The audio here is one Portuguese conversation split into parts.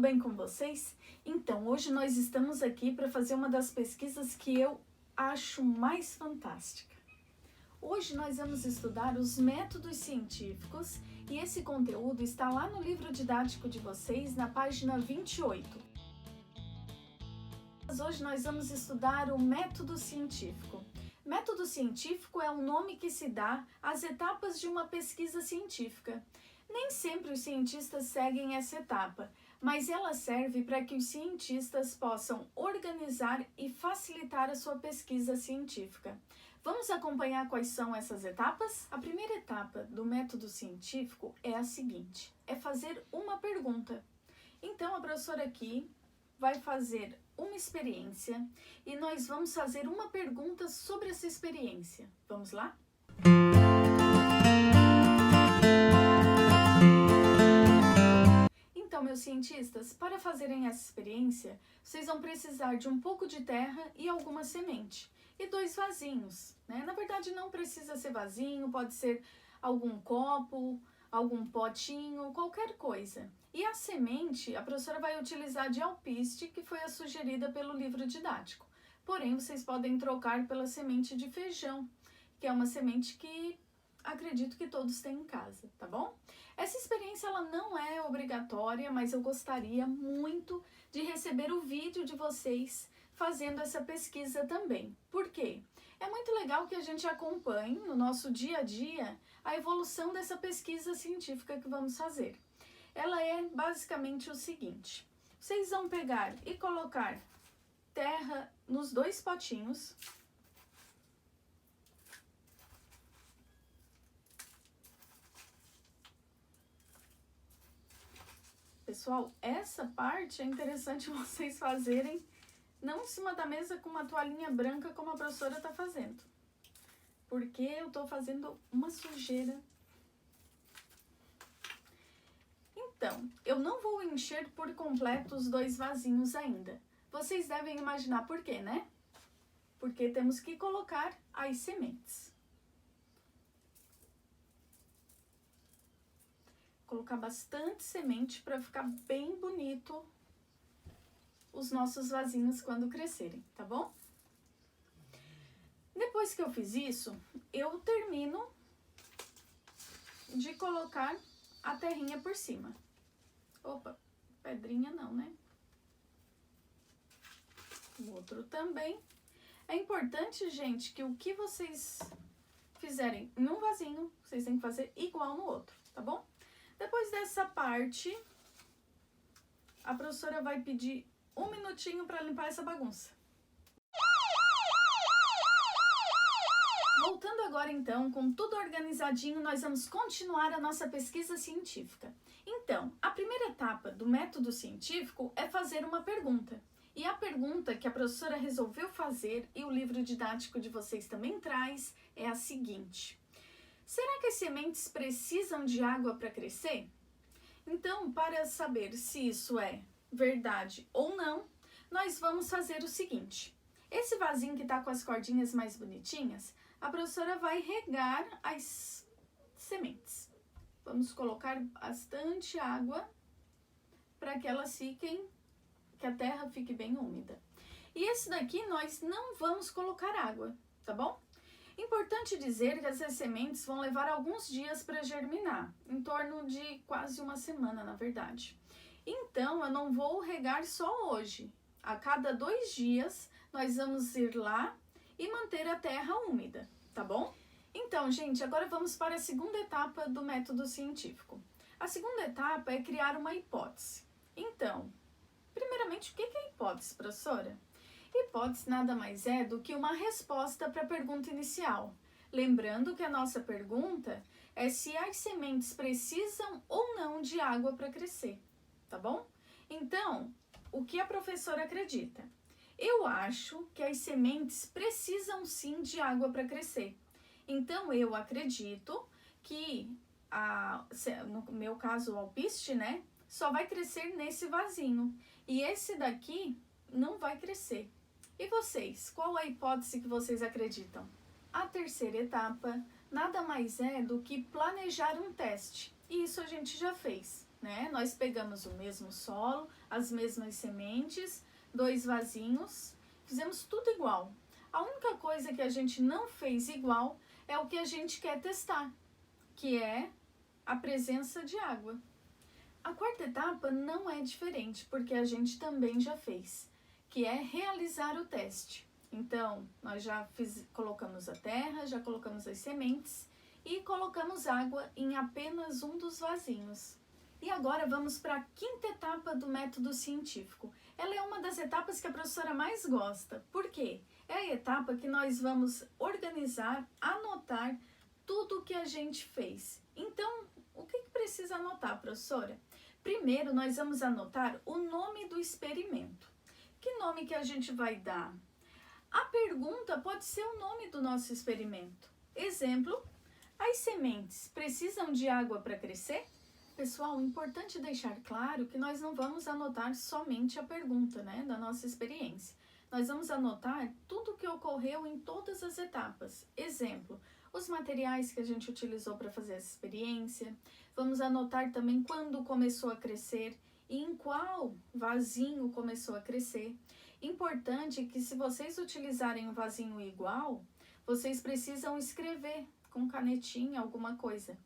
bem com vocês? Então, hoje nós estamos aqui para fazer uma das pesquisas que eu acho mais fantástica. Hoje nós vamos estudar os métodos científicos e esse conteúdo está lá no livro didático de vocês, na página 28. Hoje nós vamos estudar o método científico. Método científico é o nome que se dá às etapas de uma pesquisa científica. Nem sempre os cientistas seguem essa etapa, mas ela serve para que os cientistas possam organizar e facilitar a sua pesquisa científica. Vamos acompanhar quais são essas etapas? A primeira etapa do método científico é a seguinte: é fazer uma pergunta. Então, a professora aqui vai fazer uma experiência e nós vamos fazer uma pergunta sobre essa experiência. Vamos lá? Então, meus cientistas, para fazerem essa experiência, vocês vão precisar de um pouco de terra e alguma semente. E 2 vasinhos, né? Na verdade, não precisa ser vasinho, pode ser algum copo, algum potinho, qualquer coisa. E a semente, a professora vai utilizar de alpiste, que foi a sugerida pelo livro didático. Porém, vocês podem trocar pela semente de feijão, que é uma semente que acredito que todos têm em casa, tá bom? Essa experiência ela não é obrigatória, mas eu gostaria muito de receber o vídeo de vocês fazendo essa pesquisa também. Por quê? É muito legal que a gente acompanhe no nosso dia a dia a evolução dessa pesquisa científica que vamos fazer. Ela é basicamente o seguinte: vocês vão pegar e colocar terra nos 2 potinhos. Pessoal, essa parte é interessante vocês fazerem não em cima da mesa com uma toalhinha branca como a professora está fazendo. Porque eu estou fazendo uma sujeira. Então, eu não vou encher por completo os 2 vasinhos ainda. Vocês devem imaginar por quê, né? Porque temos que colocar as sementes. Colocar bastante semente para ficar bem bonito os nossos vasinhos quando crescerem, tá bom? Depois que eu fiz isso, eu termino de colocar a terrinha por cima. Opa, pedrinha não, né? O outro também. É importante, gente, que o que vocês fizerem em um vasinho, vocês têm que fazer igual no outro, tá bom? Depois dessa parte, a professora vai pedir 1 minutinho para limpar essa bagunça. Voltando agora então, com tudo organizadinho, nós vamos continuar a nossa pesquisa científica. Então, a primeira etapa do método científico é fazer uma pergunta. E a pergunta que a professora resolveu fazer, e o livro didático de vocês também traz, é a seguinte: será que as sementes precisam de água para crescer? Então, para saber se isso é verdade ou não, nós vamos fazer o seguinte: esse vasinho que está com as cordinhas mais bonitinhas, a professora vai regar as sementes. Vamos colocar bastante água para que elas fiquem, que a terra fique bem úmida. E esse daqui nós não vamos colocar água, tá bom? Importante dizer que essas sementes vão levar alguns dias para germinar, em torno de quase uma semana, na verdade. Então, eu não vou regar só hoje. A cada 2 dias, nós vamos ir lá e manter a terra úmida, tá bom? Então, gente, agora vamos para a segunda etapa do método científico. A segunda etapa é criar uma hipótese. Então, primeiramente, o que é hipótese, professora? Hipótese nada mais é do que uma resposta para a pergunta inicial. Lembrando que a nossa pergunta é se as sementes precisam ou não de água para crescer, tá bom? Então, o que a professora acredita? Eu acho que as sementes precisam sim de água para crescer. Então, eu acredito que, no meu caso, o alpiste, né, só vai crescer nesse vasinho. E esse daqui não vai crescer. E vocês, qual a hipótese que vocês acreditam? A terceira etapa nada mais é do que planejar um teste. E isso a gente já fez. né? Nós pegamos o mesmo solo, as mesmas sementes, 2 vasinhos, fizemos tudo igual. A única coisa que a gente não fez igual é o que a gente quer testar, que é a presença de água. A quarta etapa não é diferente, porque a gente também já fez, que é realizar o teste. Então, nós já colocamos a terra, já colocamos as sementes e colocamos água em apenas um dos vasinhos. E agora vamos para a quinta etapa do método científico. Ela é uma das etapas que a professora mais gosta. Por quê? É a etapa que nós vamos organizar, anotar tudo o que a gente fez. Então, o que precisa anotar, professora? Primeiro, nós vamos anotar o nome do experimento. Que nome que a gente vai dar? A pergunta pode ser o nome do nosso experimento. Exemplo, as sementes precisam de água para crescer? Pessoal, é importante deixar claro que nós não vamos anotar somente a pergunta, né, da nossa experiência. Nós vamos anotar tudo o que ocorreu em todas as etapas. Exemplo, os materiais que a gente utilizou para fazer essa experiência. Vamos anotar também quando começou a crescer e em qual vasinho começou a crescer. Importante que se vocês utilizarem um vasinho igual, vocês precisam escrever com canetinha alguma coisa,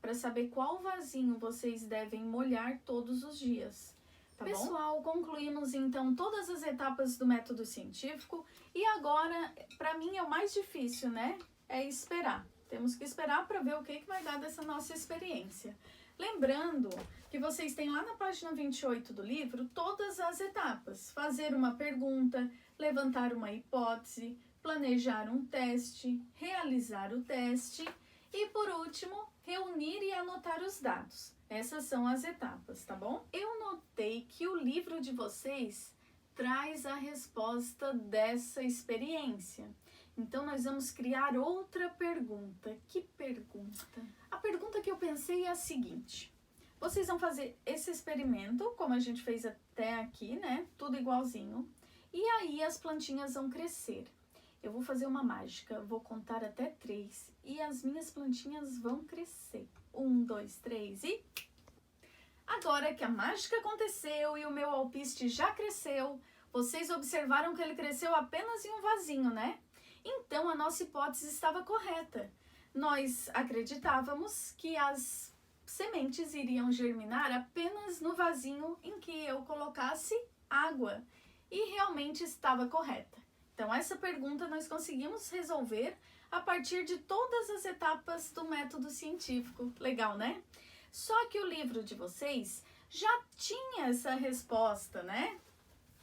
para saber qual vasinho vocês devem molhar todos os dias. Tá Pessoal, bom? Concluímos então todas as etapas do método científico e agora, para mim, é o mais difícil, né? É esperar. Temos que esperar para ver o que vai dar dessa nossa experiência. Lembrando que vocês têm lá na página 28 do livro todas as etapas. Fazer uma pergunta, levantar uma hipótese, planejar um teste, realizar o teste e, por último, reunir e anotar os dados. Essas são as etapas, tá bom? Eu notei que o livro de vocês traz a resposta dessa experiência. Então, nós vamos criar outra pergunta. Que pergunta? A pergunta que eu pensei é a seguinte. Vocês vão fazer esse experimento, como a gente fez até aqui, né? Tudo igualzinho. E aí, as plantinhas vão crescer. Eu vou fazer uma mágica, vou contar até 3 e as minhas plantinhas vão crescer. 1, 2, 3 e... Agora que a mágica aconteceu e o meu alpiste já cresceu, vocês observaram que ele cresceu apenas em um vasinho, né? Então, a nossa hipótese estava correta. Nós acreditávamos que as sementes iriam germinar apenas no vasinho em que eu colocasse água. E realmente estava correta. Então, essa pergunta nós conseguimos resolver a partir de todas as etapas do método científico. Legal, né? Só que o livro de vocês já tinha essa resposta, né?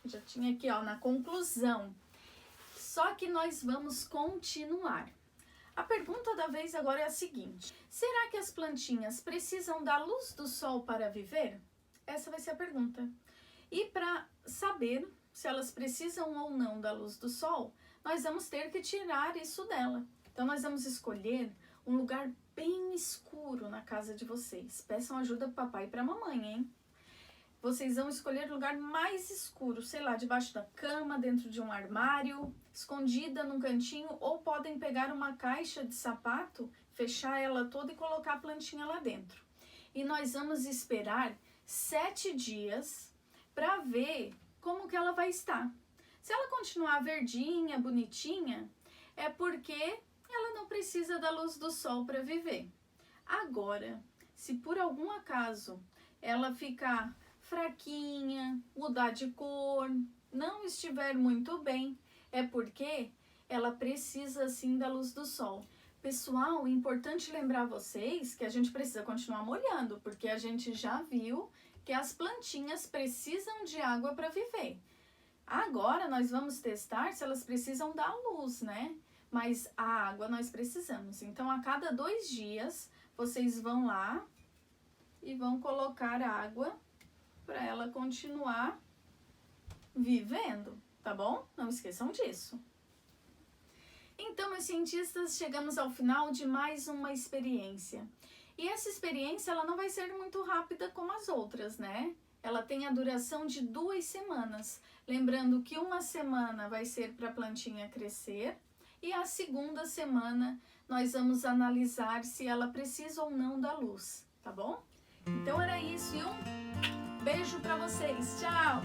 Já tinha aqui, ó, na conclusão. Só que nós vamos continuar. A pergunta da vez agora é a seguinte: será que as plantinhas precisam da luz do sol para viver? Essa vai ser a pergunta. E para saber se elas precisam ou não da luz do sol, nós vamos ter que tirar isso dela. Então, nós vamos escolher um lugar bem escuro na casa de vocês. Peçam ajuda para papai e para mamãe, hein? Vocês vão escolher o lugar mais escuro, sei lá, debaixo da cama, dentro de um armário, escondida num cantinho, ou podem pegar uma caixa de sapato, fechar ela toda e colocar a plantinha lá dentro. E nós vamos esperar 7 dias para ver como que ela vai estar. Se ela continuar verdinha, bonitinha, é porque ela não precisa da luz do sol para viver. Agora, se por algum acaso ela ficar fraquinha, mudar de cor, não estiver muito bem, é porque ela precisa sim da luz do sol. Pessoal, é importante lembrar vocês que a gente precisa continuar molhando, porque a gente já viu que as plantinhas precisam de água para viver. Agora nós vamos testar se elas precisam da luz, né? Mas a água nós precisamos. Então, a cada 2 dias, vocês vão lá e vão colocar água para ela continuar vivendo, tá bom? Não esqueçam disso. Então, meus cientistas, chegamos ao final de mais uma experiência. E essa experiência, ela não vai ser muito rápida como as outras, né? Ela tem a duração de 2 semanas. Lembrando que uma semana vai ser para a plantinha crescer e a segunda semana nós vamos analisar se ela precisa ou não da luz, tá bom? Então era isso e um beijo para vocês. Tchau!